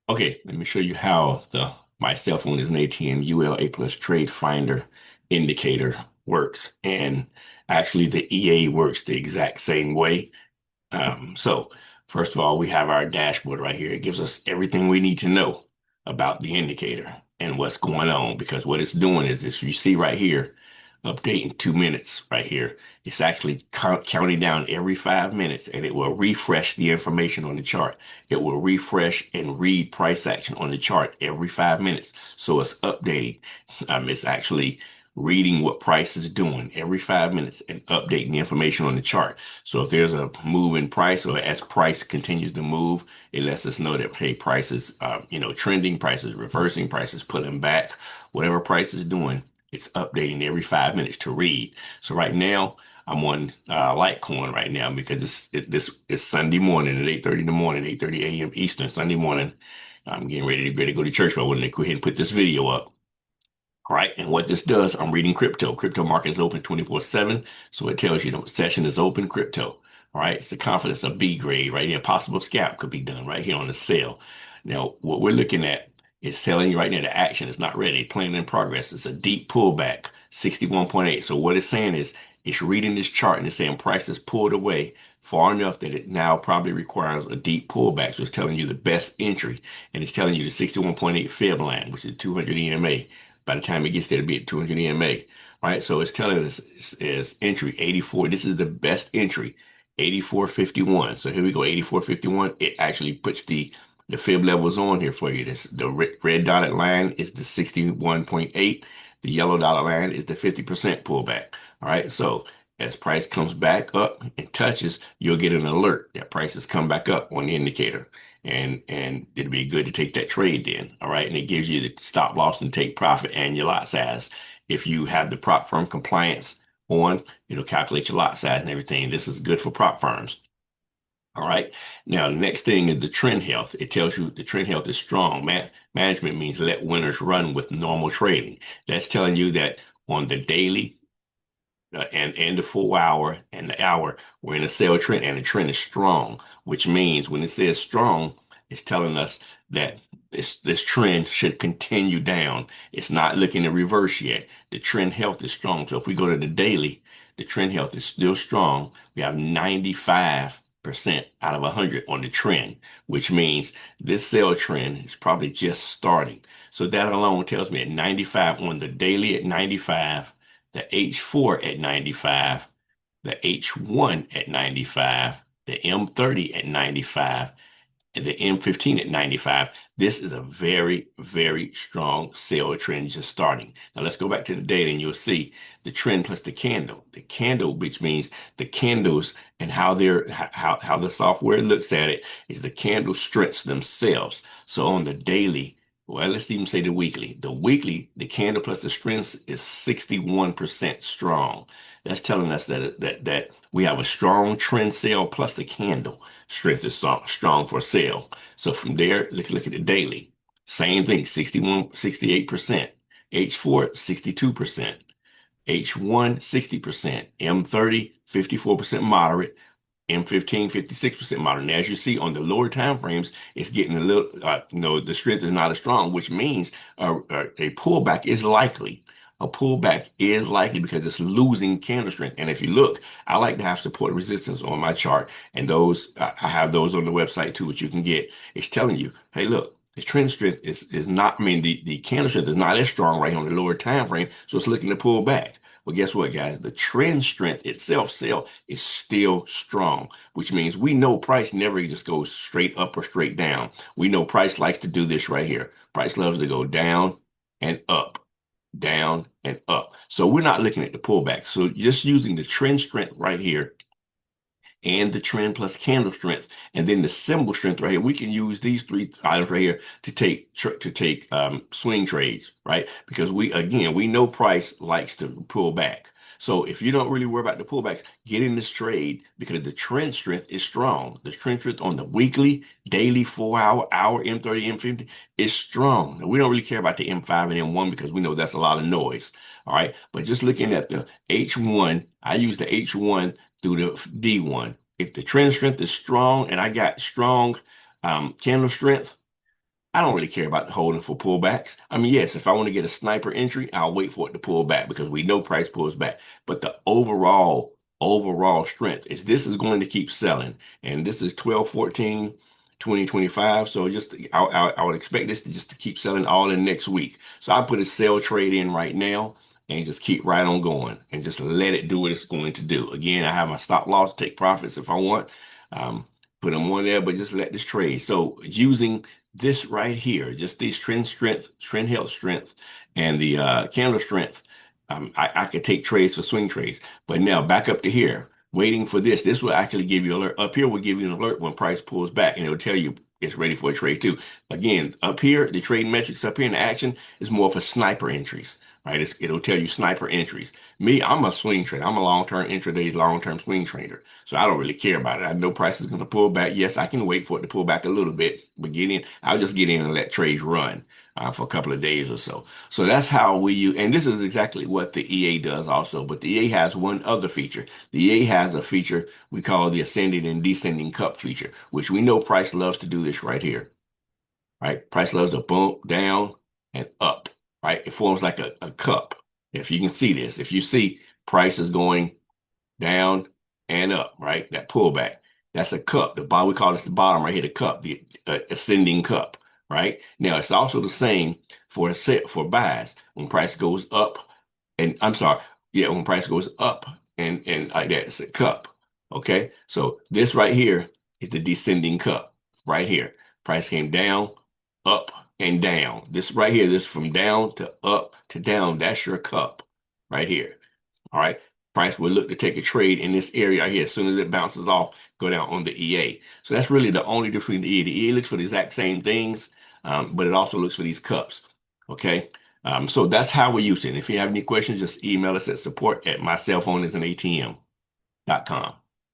Okay, let me show you how the my cell phone is an ATM ULA plus trade finder indicator works. And actually the EA works the exact same way. So first of all, we have our dashboard right here. It gives us everything we need to know about the indicator and what's going on, because what it's doing is this, you see right here, updating 2 minutes right here. It's actually counting down every 5 minutes, and it will refresh the information on the chart. It will refresh and read price action on the chart every 5 minutes. So it's updating. It's actually reading what price is doing every 5 minutes and updating the information on the chart. So if there's a move in price, or as price continues to move, it lets us know that, hey, price is, trending, price is reversing, price is pulling back. Whatever price is doing, it's updating every 5 minutes to read. So right now, I'm on Litecoin right now because this is Sunday morning at 8:30 in the morning, 8:30 a.m. Eastern, Sunday morning. I'm getting ready to go to church, but I wanted to go ahead and put this video up. All right, and what this does, I'm reading crypto. Crypto market is open 24/7, so it tells you the session is open crypto. All right, it's the confidence of B grade right here. Possible scalp could be done right here on the sale. Now, what we're looking at is telling you right now the action is not ready. Plan in progress. It's a deep pullback, 61.8. So what it's saying is it's reading this chart and it's saying price is pulled away far enough that it now probably requires a deep pullback. So it's telling you the best entry, and it's telling you the 61.8 fib line, which is 200 EMA. By the time it gets there, it'll be at 200 EMA, right? So it's telling us is entry 84. This is the best entry, 84.51. So here we go, 84.51. It actually puts the fib levels on here for you. The red dotted line is the 61.8. The yellow dotted line is the 50% pullback. All right. So as price comes back up and touches, you'll get an alert that price has come back up on the indicator. And it'd be good to take that trade then. All right. And it gives you the stop loss and take profit and your lot size. If you have the prop firm compliance on, it'll calculate your lot size and everything. This is good for prop firms. All right. Now, the next thing is the trend health. It tells you the trend health is strong. Management means let winners run with normal trading. That's telling you that on the daily, and the full hour and the hour, we're in a sell trend, and the trend is strong, which means when it says strong, it's telling us that this trend should continue down. It's not looking to reverse yet. The trend health is strong. So if we go to the daily, the trend health is still strong. We have 95% out of 100 on the trend, which means this sell trend is probably just starting. So that alone tells me at 95 on the daily, at 95, the H4 at 95, the H1 at 95, the M30 at 95, and the M15 at 95. This is a very, very strong sell trend just starting. Now let's go back to the data and you'll see the trend plus the candle. The candle, which means the candles and how the software looks at it, is the candle strengths themselves. So on the daily, well, let's even say the weekly. The weekly, the candle plus the strength is 61% strong. That's telling us that we have a strong trend sale plus the candle strength is strong for sale. So from there, let's look at the daily. Same thing, 61, 68%. H4, 62%. H1, 60%. M30, 54% moderate. M15, 56% moderate. And as you see on the lower time frames, it's getting a little, the strength is not as strong, which means a pullback is likely. A pullback is likely because it's losing candle strength. And if you look, I like to have support and resistance on my chart. And those, I have those on the website too, which you can get. It's telling you, hey, look, the trend strength is not, I mean, the candle strength is not as strong right here on the lower time frame. So it's looking to pull back. Well, guess what, guys? The trend strength itself, sell, is still strong, which means we know price never just goes straight up or straight down. We know price likes to do this right here. Price loves to go down and up, down and up. So we're not looking at the pullback. So just using the trend strength right here and the trend plus candle strength, and then the symbol strength right here. We can use these three items right here to take swing trades, right? Because we know price likes to pull back. So if you don't really worry about the pullbacks, get in this trade because the trend strength is strong. The trend strength on the weekly, daily, 4 hour, M30, M50 is strong. Now, we don't really care about the M5 and M1 because we know that's a lot of noise. All right. But just looking at the H1, I use the H1 through the D1. If the trend strength is strong and I got strong candle strength, I don't really care about holding for pullbacks. I mean, yes, if I want to get a sniper entry, I'll wait for it to pull back because we know price pulls back. But the overall strength is this is going to keep selling. And this is 12/14, 2025. So just I would expect this to just to keep selling all in next week. So I put a sell trade in right now and just keep right on going and just let it do what it's going to do. Again, I have my stop loss, take profits if I want. Um, Put them on there, but just let this trade. So using this right here, just these trend strength, trend health strength, and the candle strength, I could take trades for swing trades. But now back up to here, waiting for this. This will actually give you alert. Up here will give you an alert when price pulls back, and it'll tell you it's ready for a trade too. Again, up here, the trading metrics up here in the action is more for sniper entries, right? It'll tell you sniper entries. Me, I'm a swing trader. I'm a long-term intraday, long-term swing trader. So I don't really care about it. I know price is going to pull back. Yes, I can wait for it to pull back a little bit, but get in. I'll just get in and let trades run for a couple of days or so. So that's how we use, and this is exactly what the EA does also. But the EA has one other feature. The EA has a feature we call the ascending and descending cup feature, which we know price loves to do this right here, right? Price loves to bump down and up, right? It forms like a cup. If you can see this, if you see price is going down and up, right? That pullback. That's a cup. The bottom, we call this the bottom right here, the cup, the ascending cup, right? Now it's also the same for for buys. When price goes up, and I'm sorry, yeah, when price goes up and like that, it's a cup. Okay, so this right here is the descending cup right here. Price came down, up, and down. This right here, this from down to up to down. That's your cup right here. All right. Price will look to take a trade in this area right here. As soon as it bounces off, go down on the EA. So that's really the only difference between the EA. The EA looks for the exact same things, but it also looks for these cups. Okay. So that's how we use it. If you have any questions, just email us at support@mycellphoneisAnAtm.com.